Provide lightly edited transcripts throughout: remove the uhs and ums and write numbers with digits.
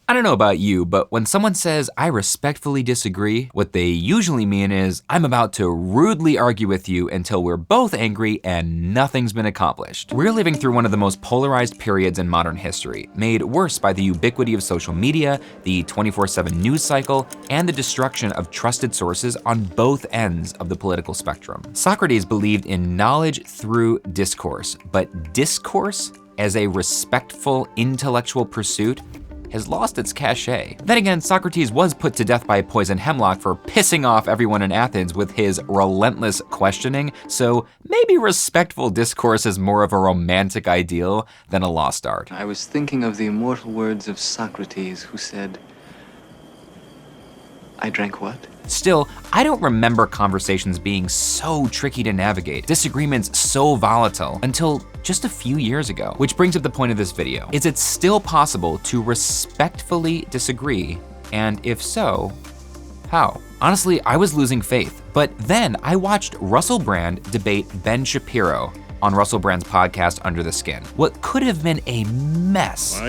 I don't know about you, but when someone says, I respectfully disagree, what they usually mean is, I'm about to rudely argue with you until we're both angry and nothing's been accomplished. We're living through one of the most polarized periods in modern history, made worse by the ubiquity of social media, the 24/7 news cycle, and the destruction of trusted sources on both ends of the political spectrum. Socrates believed in knowledge through discourse, but discourse as a respectful intellectual pursuit has lost its cachet. Then again, Socrates was put to death by poison hemlock for pissing off everyone in Athens with his relentless questioning, so maybe respectful discourse is more of a romantic ideal than a lost art. I was thinking of the immortal words of Socrates, who said, I drank what? Still, I don't remember conversations being so tricky to navigate, disagreements so volatile, until just a few years ago. Which brings up the point of this video. Is it still possible to respectfully disagree? And if so, how? Honestly, I was losing faith, but then I watched Russell Brand debate Ben Shapiro on Russell Brand's podcast, Under the Skin. What could have been a mess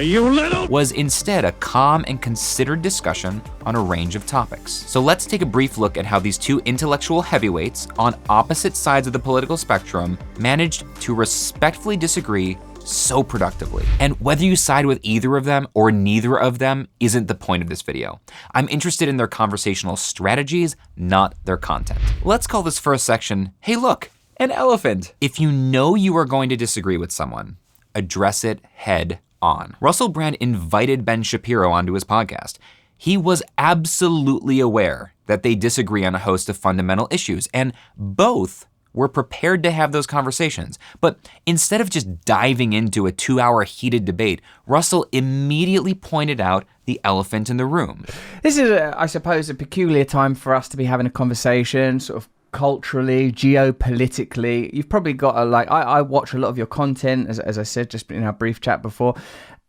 was instead a calm and considered discussion on a range of topics. So let's take a brief look at how these two intellectual heavyweights on opposite sides of the political spectrum managed to respectfully disagree so productively. And whether you side with either of them or neither of them isn't the point of this video. I'm interested in their conversational strategies, not their content. Let's call this first section, Hey Look, an elephant. If you know you are going to disagree with someone, address it head on. Russell Brand invited Ben Shapiro onto his podcast. He was absolutely aware that they disagree on a host of fundamental issues, and both were prepared to have those conversations. But instead of just diving into a 2-hour heated debate, Russell immediately pointed out the elephant in the room. This is, I suppose, a peculiar time for us to be having a conversation, sort of culturally, geopolitically. You've probably got I watch a lot of your content, as I said just in our brief chat before,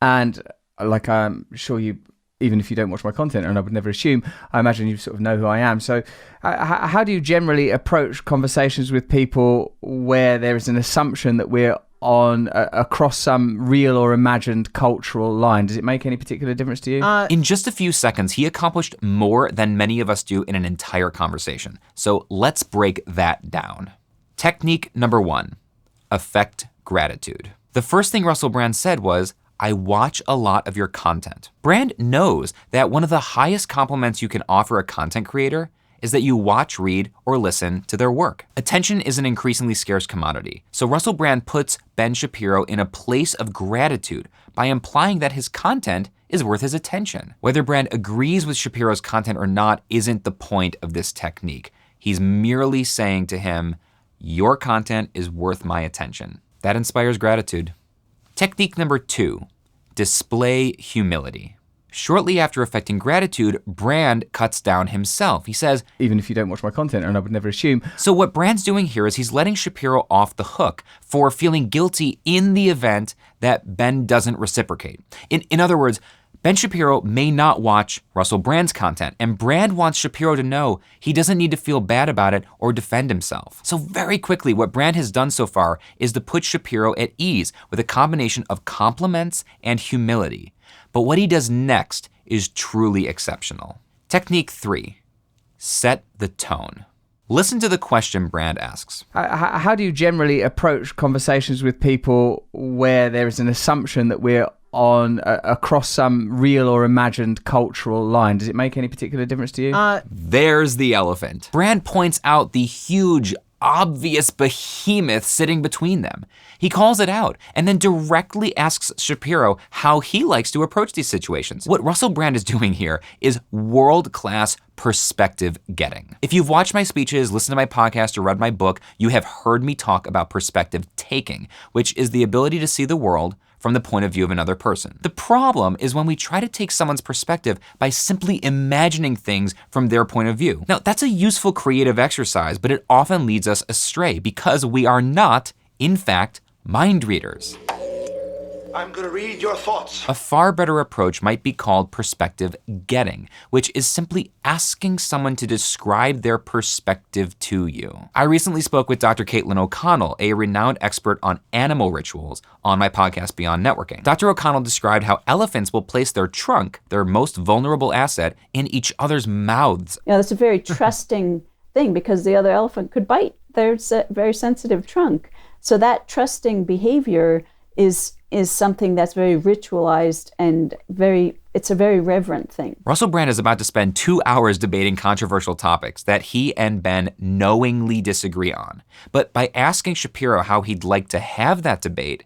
and like I'm sure you, even if you don't watch my content, and I would never assume, I imagine you sort of know who I am. So how do you generally approach conversations with people where there is an assumption that we're on across some real or imagined cultural line? Does it make any particular difference to you? In just a few seconds, he accomplished more than many of us do in an entire conversation. So let's break that down. Technique number 1, affect gratitude. The first thing Russell Brand said was, I watch a lot of your content. Brand knows that one of the highest compliments you can offer a content creator is that you watch, read, or listen to their work. Attention is an increasingly scarce commodity, so Russell Brand puts Ben Shapiro in a place of gratitude by implying that his content is worth his attention. Whether Brand agrees with Shapiro's content or not isn't the point of this technique. He's merely saying to him, your content is worth my attention. That inspires gratitude. Technique number 2, display humility. Shortly after affecting gratitude, Brand cuts down himself. He says, even if you don't watch my content, and I would never assume. So what Brand's doing here is he's letting Shapiro off the hook for feeling guilty in the event that Ben doesn't reciprocate. In other words, Ben Shapiro may not watch Russell Brand's content, and Brand wants Shapiro to know he doesn't need to feel bad about it or defend himself. So very quickly, what Brand has done so far is to put Shapiro at ease with a combination of compliments and humility. But what he does next is truly exceptional. Technique 3, set the tone. Listen to the question Brand asks. How do you generally approach conversations with people where there is an assumption that we're on across some real or imagined cultural line? Does it make any particular difference to you? There's the elephant. Brand points out the huge, obvious behemoth sitting between them. He calls it out and then directly asks Shapiro how he likes to approach these situations. What Russell Brand is doing here is world-class perspective getting. If you've watched my speeches, listened to my podcast, or read my book, you have heard me talk about perspective taking, which is the ability to see the world from the point of view of another person. The problem is when we try to take someone's perspective by simply imagining things from their point of view. Now, that's a useful creative exercise, but it often leads us astray because we are not, in fact, mind readers. I'm going to read your thoughts. A far better approach might be called perspective getting, which is simply asking someone to describe their perspective to you. I recently spoke with Dr. Caitlin O'Connell, a renowned expert on animal rituals, on my podcast Beyond Networking. Dr. O'Connell described how elephants will place their trunk, their most vulnerable asset, in each other's mouths. That's a very trusting thing because the other elephant could bite their very sensitive trunk. So that trusting behavior is something that's very ritualized and it's a very reverent thing. Russell Brand is about to spend 2 hours debating controversial topics that he and Ben knowingly disagree on. But by asking Shapiro how he'd like to have that debate,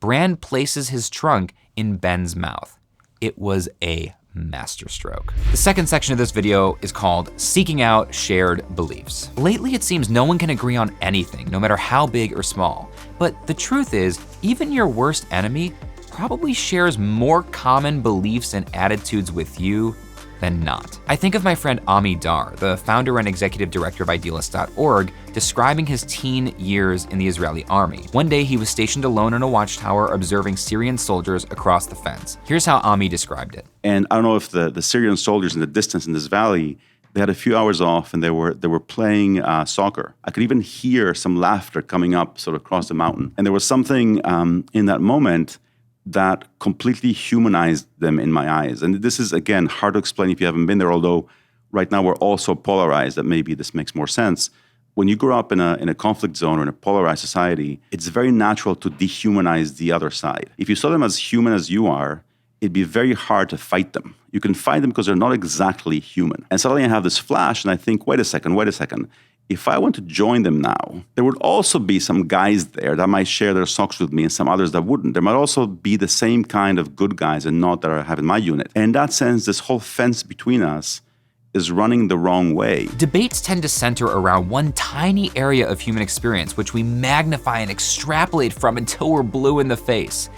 Brand places his trunk in Ben's mouth. It was a masterstroke. The second section of this video is called Seeking Out Shared Beliefs. Lately, it seems no one can agree on anything, no matter how big or small. But the truth is, even your worst enemy probably shares more common beliefs and attitudes with you than not. I think of my friend Ami Dar, the founder and executive director of Idealist.org, describing his teen years in the Israeli army. One day he was stationed alone in a watchtower observing Syrian soldiers across the fence. Here's how Ami described it. And I don't know if the Syrian soldiers in the distance in this valley, they had a few hours off and they were playing soccer. I could even hear some laughter coming up sort of across the mountain. And there was something in that moment that completely humanized them in my eyes. And this is, again, hard to explain if you haven't been there, although right now we're all so polarized that maybe this makes more sense. When you grow up in a conflict zone or in a polarized society, it's very natural to dehumanize the other side. If you saw them as human as you are, it'd be very hard to fight them. You can fight them because they're not exactly human. And suddenly I have this flash and I think, wait a second. If I want to join them now, there would also be some guys there that might share their socks with me and some others that wouldn't. There might also be the same kind of good guys and not that I have in my unit. And in that sense, this whole fence between us is running the wrong way. Debates tend to center around one tiny area of human experience, which we magnify and extrapolate from until we're blue in the face.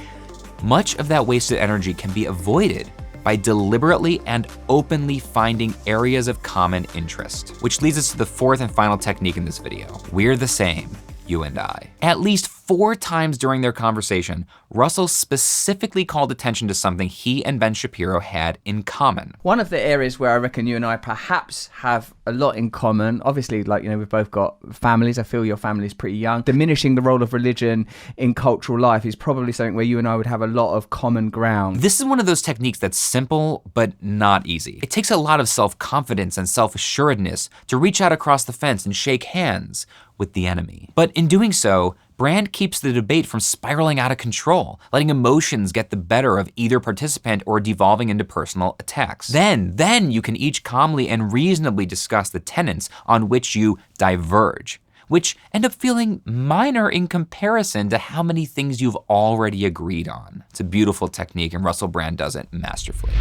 Much of that wasted energy can be avoided by deliberately and openly finding areas of common interest. Which leads us to the fourth and final technique in this video. We're the same, you and I. At least 4 times during their conversation, Russell specifically called attention to something he and Ben Shapiro had in common. One of the areas where I reckon you and I perhaps have a lot in common, obviously, we've both got families. I feel your family's pretty young. Diminishing the role of religion in cultural life is probably something where you and I would have a lot of common ground. This is one of those techniques that's simple, but not easy. It takes a lot of self-confidence and self-assuredness to reach out across the fence and shake hands with the enemy. But in doing so, Brand keeps the debate from spiraling out of control, letting emotions get the better of either participant or devolving into personal attacks. Then you can each calmly and reasonably discuss the tenets on which you diverge, which end up feeling minor in comparison to how many things you've already agreed on. It's a beautiful technique, and Russell Brand does it masterfully.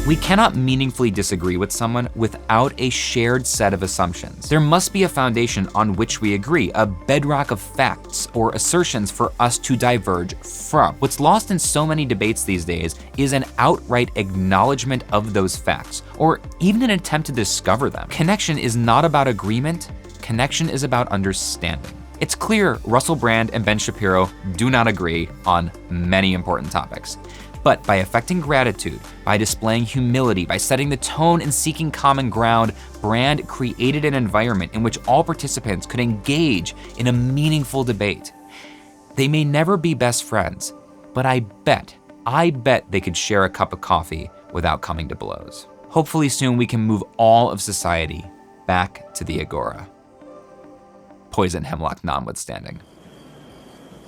We cannot meaningfully disagree with someone without a shared set of assumptions. There must be a foundation on which we agree, a bedrock of facts or assertions for us to diverge from. What's lost in so many debates these days is an outright acknowledgement of those facts, or even an attempt to discover them. Connection is not about agreement. Connection is about understanding. It's clear Russell Brand and Ben Shapiro do not agree on many important topics. But by affecting gratitude, by displaying humility, by setting the tone and seeking common ground, Brand created an environment in which all participants could engage in a meaningful debate. They may never be best friends, but I bet they could share a cup of coffee without coming to blows. Hopefully soon we can move all of society back to the agora. Poison hemlock notwithstanding.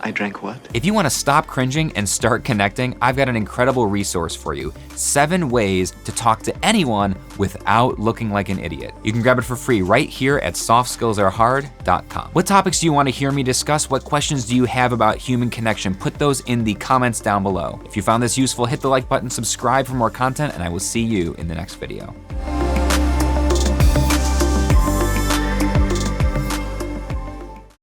I drank what? If you want to stop cringing and start connecting, I've got an incredible resource for you. 7 ways to talk to anyone without looking like an idiot. You can grab it for free right here at softskillsarehard.com. What topics do you want to hear me discuss? What questions do you have about human connection? Put those in the comments down below. If you found this useful, hit the like button, subscribe for more content, and I will see you in the next video.